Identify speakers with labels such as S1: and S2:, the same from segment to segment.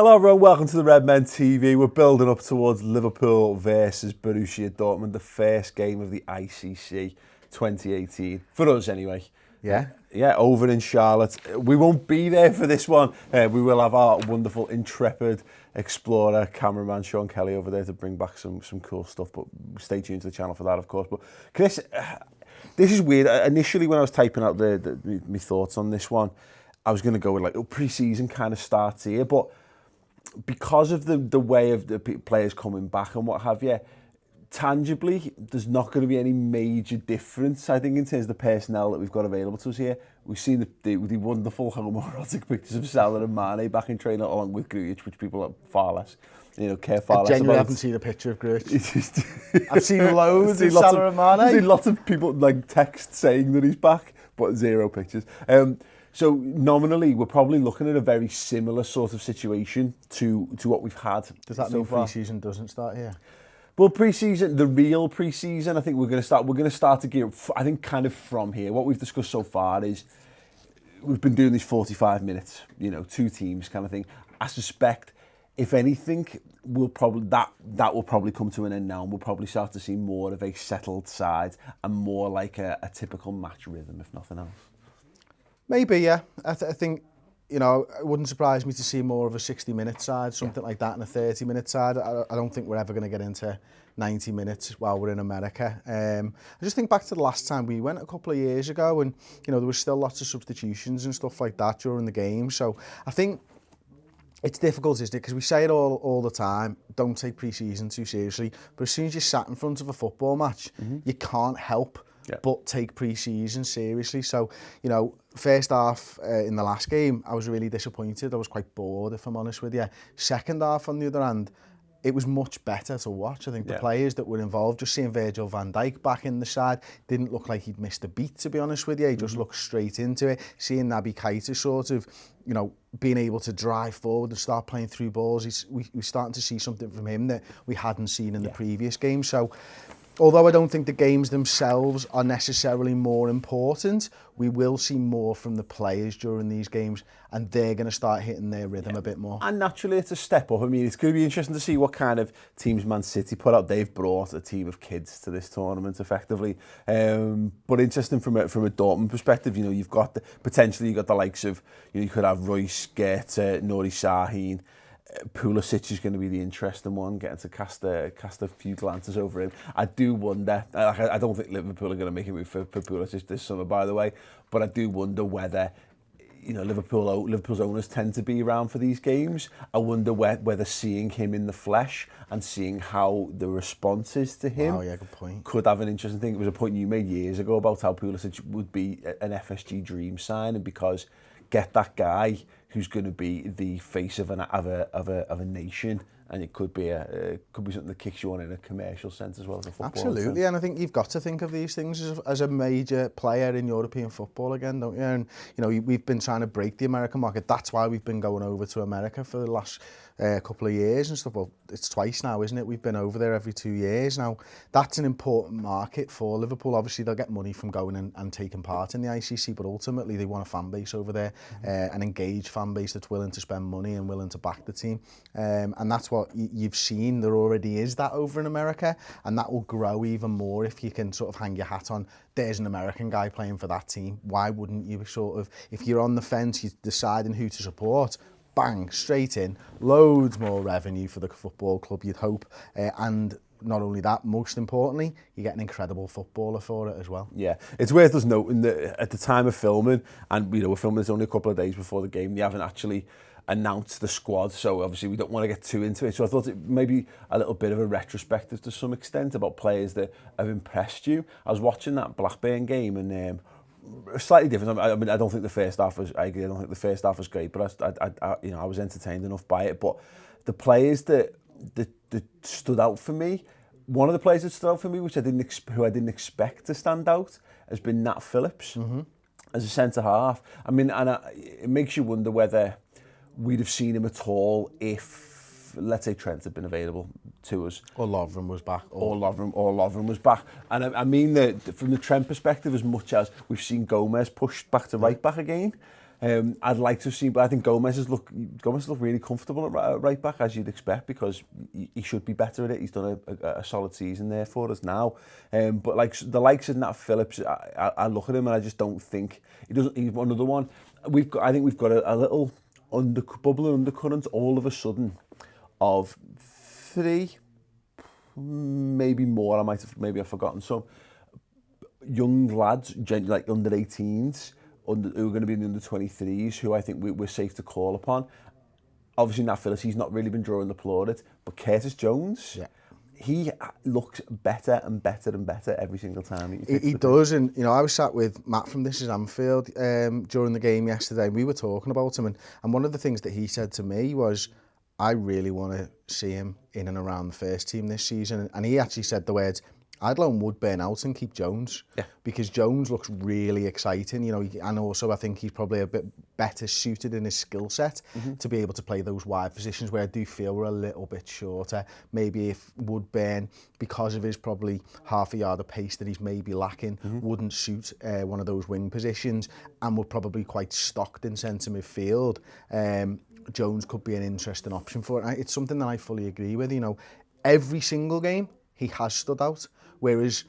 S1: Hello everyone, welcome to the Redmen TV. We're building up towards Liverpool versus Borussia Dortmund, the first game of the ICC 2018. For us anyway.
S2: Yeah,
S1: over in Charlotte. We won't be there for this one. We will have our wonderful, intrepid explorer, cameraman Sean Kelly over there to bring back some cool stuff, but stay tuned to the channel for that, of course. But Chris, this is weird. Initially, when I was typing out my thoughts on this one, I was going to go with like, pre-season kind of starts here, but because of the way of the players coming back and what have you, tangibly, there's not going to be any major difference, I think, in terms of the personnel that we've got available to us here. We've seen the wonderful homoerotic pictures of Salah and Mane back in training along with Grujic, which people are far less, care far less about. I
S2: genuinely haven't seen a picture of Grujic. I've seen loads of Salah and Mane.
S1: I've seen lots of people like text saying that he's back, but zero pictures. So nominally, we're probably looking at a very similar sort of situation to what we've had.
S2: Does that mean pre-season doesn't start here?
S1: Well, pre-season, the real pre-season, I think we're going to start to gear up, I think, kind of from here. What we've discussed so far is we've been doing these 45 minutes, two teams kind of thing. I suspect, if anything, we'll probably that will probably come to an end now, and we'll probably start to see more of a settled side and more like a typical match rhythm, if nothing else.
S2: Maybe, yeah. I think, it wouldn't surprise me to see more of a 60-minute side, something like that, and a 30-minute side. I don't think we're ever going to get into 90 minutes while we're in America. I just think back to the last time we went a couple of years ago, and, there was still lots of substitutions and stuff like that during the game. So I think it's difficult, isn't it? Because we say it all the time, don't take pre-season too seriously. But as soon as you're sat in front of a football match, you can't help but take pre-season seriously. So, first half in the last game, I was really disappointed. I was quite bored, if I'm honest with you. Second half, on the other hand, it was much better to watch. I think the players that were involved, just seeing Virgil van Dijk back in the side, didn't look like he'd missed a beat, to be honest with you. He just looked straight into it. Seeing Naby Keita sort of, being able to drive forward and start playing through balls, we're starting to see something from him that we hadn't seen in the previous game. So, although I don't think the games themselves are necessarily more important, we will see more from the players during these games, and they're going to start hitting their rhythm a bit more.
S1: And naturally, it's a step up. I mean, it's going to be interesting to see what kind of teams Man City put out. They've brought a team of kids to this tournament, effectively. But interesting from a Dortmund perspective, you've got potentially the likes of, you could have Royce, Goethe, Nuri Sahin. Pulisic is going to be the interesting one, getting to cast a few glances over him. I do wonder, I don't think Liverpool are going to make a move for Pulisic this summer, by the way, but I do wonder whether, Liverpool's owners tend to be around for these games. I wonder whether seeing him in the flesh and seeing how the response is to him
S2: good point.
S1: Could have an interesting thing. It was a point you made years ago about how Pulisic would be an FSG dream sign, and because get that guy who's going to be the face of a nation, and it could be something that kicks you on in a commercial sense as well as a football.
S2: Absolutely,
S1: sense.
S2: and I think you've got to think of these things as a major player in European football again, don't you? And we've been trying to break the American market. That's why we've been going over to America for the last couple of years and stuff. Well, it's twice now, isn't it? We've been over there every 2 years now. That's an important market for Liverpool. Obviously, they'll get money from going and taking part in the ICC, but ultimately they want a fan base over there, an engaged fan base that's willing to spend money and willing to back the team. And that's what you've seen. There already is that over in America, and that will grow even more if you can sort of hang your hat on, there's an American guy playing for that team. Why wouldn't you sort of, if you're on the fence, you're deciding who to support, bang, straight in, loads more revenue for the football club, you'd hope, and not only that, most importantly, you get an incredible footballer for it as well.
S1: Yeah, it's worth us noting that at the time of filming, and we're filming this only a couple of days before the game, they haven't actually announced the squad, so obviously we don't want to get too into it. So I thought it maybe a little bit of a retrospective to some extent about players that have impressed you. I was watching that Blackburn game, and slightly different. I mean, I don't think the first half was. I agree. I don't think the first half was great, but I was entertained enough by it. But the players that stood out for me, one of the players that stood out for me, which I didn't expect to stand out, has been Nat Phillips as a centre half. I mean, and it makes you wonder whether we'd have seen him at all if, let's say, Trent had been available to us.
S2: Or Lovren was back.
S1: Or Lovren was back. And I mean that from the Trent perspective, as much as we've seen Gomez pushed back to right back again, I'd like to see, but I think Gomez has looked really comfortable at right back, as you'd expect, because he should be better at it. He's done a solid season there for us now. But like the likes of Nat Phillips, I look at him and I just don't think he doesn't. He's another one. I think we've got a little bubbling undercurrent all of a sudden of 3, maybe more. Maybe I've forgotten some young lads, like under 18s, who are going to be in the under 23s, who I think we're safe to call upon. Obviously, Nat Phillips, he's not really been drawing the plaudit, but Curtis Jones, he looks better and better and better every single time.
S2: He does, and you know, I was sat with Matt from This Is Anfield during the game yesterday, and we were talking about him, and one of the things that he said to me was, I really want to see him in and around the first team this season, and he actually said the words, I'd loan Woodburn out and keep Jones, because Jones looks really exciting, you know, and also I think he's probably a bit better suited in his skill set to be able to play those wide positions where I do feel we're a little bit shorter. Maybe if Woodburn, because of his probably half a yard of pace that he's maybe lacking, wouldn't suit one of those wing positions, and would probably quite stocked in centre midfield, Jones could be an interesting option for it. It's something that I fully agree with, you know, every single game he has stood out. Whereas,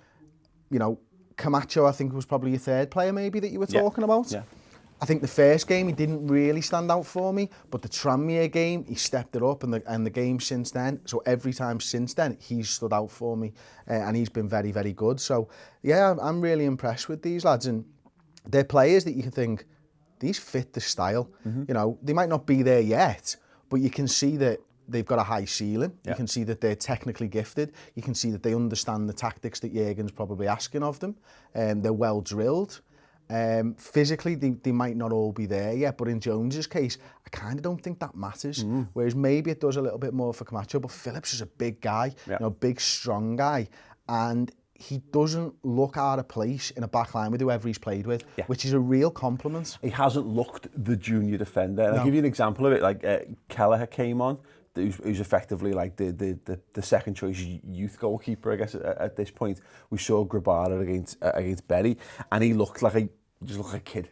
S2: you know, Camacho, I think, was probably your third player maybe that you were talking about. Yeah. I think the first game he didn't really stand out for me, but the Tranmere game he stepped it up, and the game since then. So every time since then he's stood out for me, and he's been very, very good. So yeah, I'm really impressed with these lads, and they're players that you can think these fit the style. You know, they might not be there yet, but you can see that they've got a high ceiling. You can see that they're technically gifted. You can see that they understand the tactics that Jurgen's probably asking of them. They're well drilled. Physically, they might not all be there yet, but in Jones's case, I kind of don't think that matters. Whereas maybe it does a little bit more for Camacho, but Phillips is a big guy, you know, big, strong guy. And he doesn't look out of place in a back line with whoever he's played with, which is a real compliment.
S1: He hasn't looked the junior defender. And I'll give you an example of it. Like Kelleher came on, who's effectively like the second choice youth goalkeeper, I guess, at this point. We saw Grabara against Berry, and he looked like a kid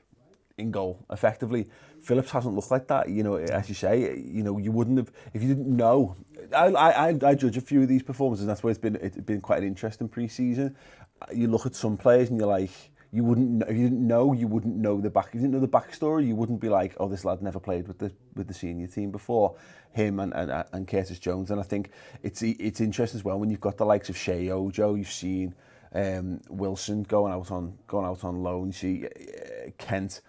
S1: in goal, effectively. Phillips hasn't looked like that, you know, as you say, you know, you wouldn't have, if you didn't know. I judge a few of these performances, and that's why it's been quite an interesting pre-season. You look at some players and you're like, you wouldn't, if you didn't know, you wouldn't know the backstory. You wouldn't be like, oh, this lad never played with the senior team before. Him and Curtis Jones. And I think it's interesting as well when you've got the likes of Shea Ojo. You've seen Wilson going out on loan. You see Kent.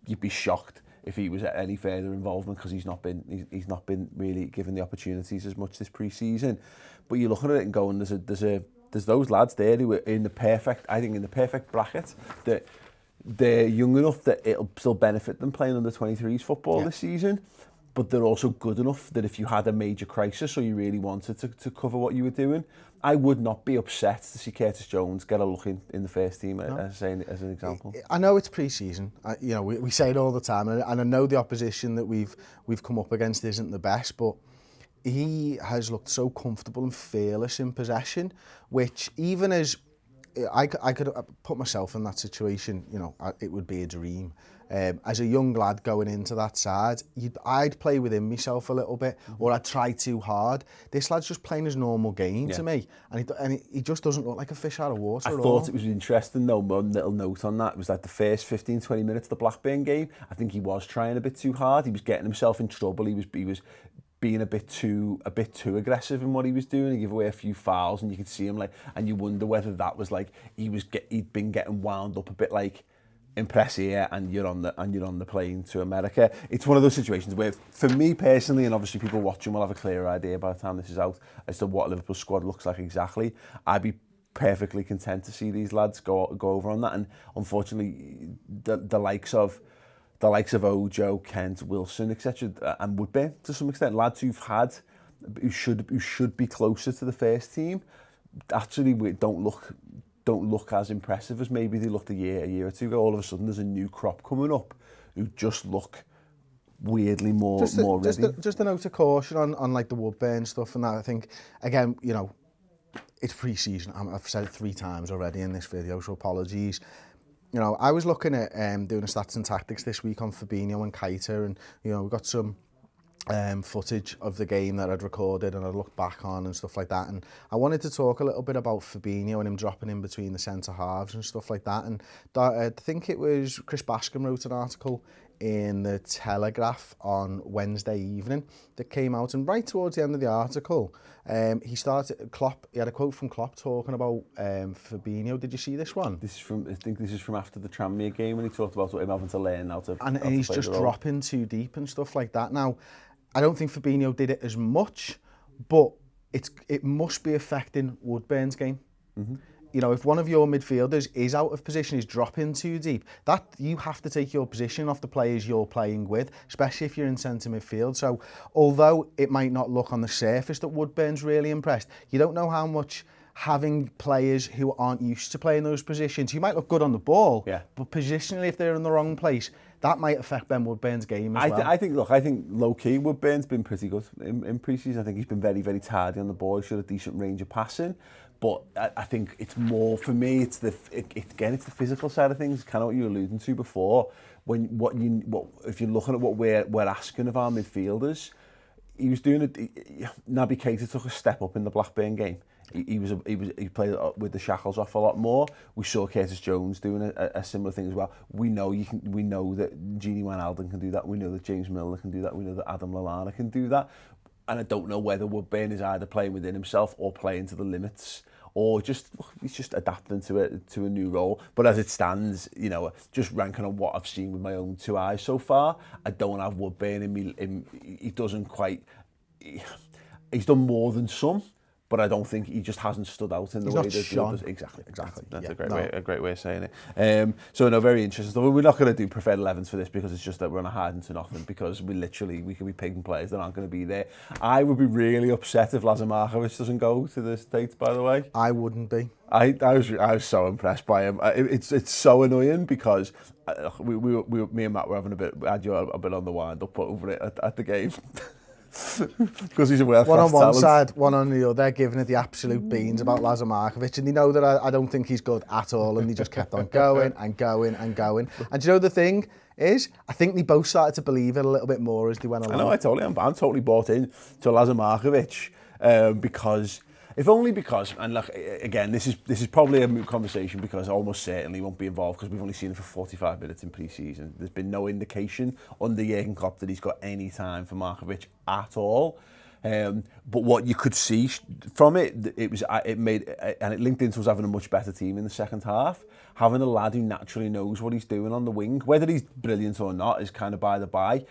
S1: You'd be shocked if he was at any further involvement, because he's not been really given the opportunities as much this pre-season. But you're looking at it and going, there's those lads there who are in the perfect bracket, that they're young enough that it'll still benefit them playing under 23s football this season, but they're also good enough that if you had a major crisis or you really wanted to cover what you were doing, I would not be upset to see Curtis Jones get a look in the first team, as an example.
S2: I know it's pre-season, you know, we say it all the time, and I know the opposition that we've come up against isn't the best, but he has looked so comfortable and fearless in possession, which even as I could put myself in that situation, you know, it would be a dream. As a young lad going into that side, I'd play within myself a little bit, or I'd try too hard. This lad's just playing his normal game to me, and he just doesn't look like a fish out of water at all.
S1: I thought it was interesting, though, one little note on that, was that the first 15-20 minutes of the Blackburn game, I think he was trying a bit too hard. He was getting himself in trouble. He was being a bit too aggressive in what he was doing. He gave away a few fouls, and you could see him and you wonder whether that was like he'd been getting wound up a bit, like, impress here and you're on the plane to America. It's one of those situations where, for me personally, and obviously people watching will have a clearer idea by the time this is out as to what Liverpool's squad looks like exactly, I'd be perfectly content to see these lads go over on that. And unfortunately, the likes of Ojo, Kent, Wilson, etc., and Woodburn to some extent, lads who should be closer to the first team, actually don't look as impressive as maybe they looked a year or two ago. All of a sudden, there's a new crop coming up who just look weirdly more ready.
S2: Just a note of caution on like the Woodburn stuff and that. I think, again, you know, it's pre-season. I've said it 3 times already in this video, so apologies. you know, I was looking at doing a stats and tactics this week on Fabinho and Keita, and you know, we got some footage of the game that I'd recorded and I looked back on and stuff like that, and I wanted to talk a little bit about Fabinho and him dropping in between the centre halves and stuff like that. And I think it was Chris Bascom wrote an article in the Telegraph on Wednesday evening that came out, and right towards the end of the article he had a quote from Klopp talking about Fabinho. Did you see this one?
S1: This is from, I think this is from after the Tranmere game, when he talked about him having to learn how to,
S2: and he's just dropping too deep and stuff like that. Now, I don't think Fabinho did it as much, but it must be affecting Woodburn's game. You know, if one of your midfielders is out of position, is dropping too deep, that you have to take your position off the players you're playing with, especially if you're in centre midfield. So although it might not look on the surface that Woodburn's really impressed, you don't know how much having players who aren't used to playing those positions. You might look good on the ball, but positionally, if they're in the wrong place, that might affect Ben Woodburn's game as well.
S1: I think low-key Woodburn's been pretty good in pre-season. I think he's been very, very tidy on the ball. He's got a decent range of passing. But I think it's more, for me, it's the physical side of things, kind of what you were alluding to before. If you're looking at what we're asking of our midfielders, he was doing it. Naby Keita took a step up in the Blackburn game. He played with the shackles off a lot more. We saw Curtis Jones doing a similar thing as well. We know that Gini Wijnaldum can do that. We know that James Milner can do that. We know that Adam Lallana can do that. And I don't know whether Woodburn is either playing within himself or playing to the limits, or he's just adapting to a new role. But as it stands, you know, just ranking on what I've seen with my own two eyes so far, I don't have Woodburn in me. He doesn't quite. He's done more than some, but I don't think he just hasn't stood out in the way that he does. Exactly. That's a great way of saying it. So no, very interesting stuff. We're not going to do preferred 11s for this because it's just that we're on a hiding to nothing, because we could be picking players that aren't going to be there. I would be really upset if Lazar Markovic doesn't go to the States, by the way.
S2: I wouldn't be.
S1: I was so impressed by him. It's so annoying because me and Matt were having a bit on the wind up over it at the game. Because he's a world-class talent.
S2: One on one side, one on the other, giving it the absolute beans about Lazar Markovic, and they know that I don't think he's good at all, and they just kept on going and going and going. And do you know the thing is, I think they both started to believe it a little bit more as they went along.
S1: I know, I'm totally bought in to Lazar Markovic because... If only because, and look, again, this is probably a moot conversation because almost certainly won't be involved because we've only seen him for 45 minutes in pre-season. There's been no indication under Jurgen Klopp that he's got any time for Markovic at all. But what you could see from it linked into us having a much better team in the second half. Having a lad who naturally knows what he's doing on the wing, whether he's brilliant or not, is kind of by the by.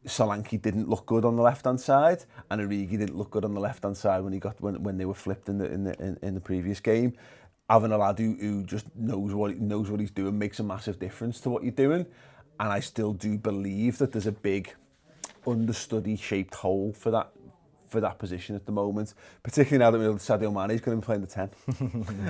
S1: Solanke didn't look good on the left-hand side, and Origi didn't look good on the left-hand side when they were flipped in the previous game. Having a lad who just knows what he's doing makes a massive difference to what you're doing, and I still do believe that there's a big understudy-shaped hole for that position at the moment, particularly now that we know that Sadio Mane is going to be playing the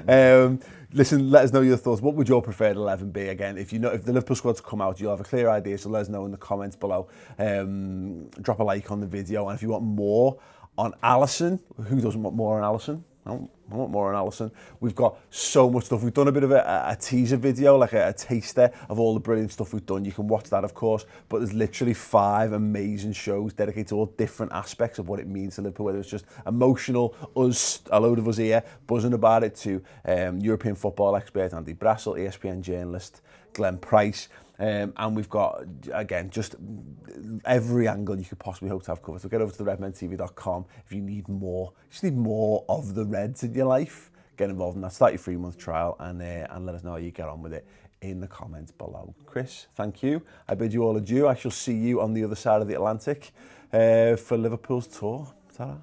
S1: 10. Listen, let us know your thoughts. What would your preferred 11 be? Again, if the Liverpool squad's come out, you'll have a clear idea, so let us know in the comments below. Drop a like on the video, and if you want more on Alisson, who doesn't want more on Alisson? I want more on Alisson. We've got so much stuff. We've done a bit of a teaser video, like a taster of all the brilliant stuff we've done. You can watch that, of course, but there's literally 5 amazing shows dedicated to all different aspects of what it means to Liverpool, whether it's just emotional, a load of us here buzzing about it, to European football expert Andy Brassel, ESPN journalist Glenn Price. And we've got, again, just every angle you could possibly hope to have covered. So get over to the redmentv.com if you need more. Just need more of the Reds in your life. Get involved in that. Start your 3-month trial and let us know how you get on with it in the comments below. Chris, thank you. I bid you all adieu. I shall see you on the other side of the Atlantic for Liverpool's tour. Ta-ra.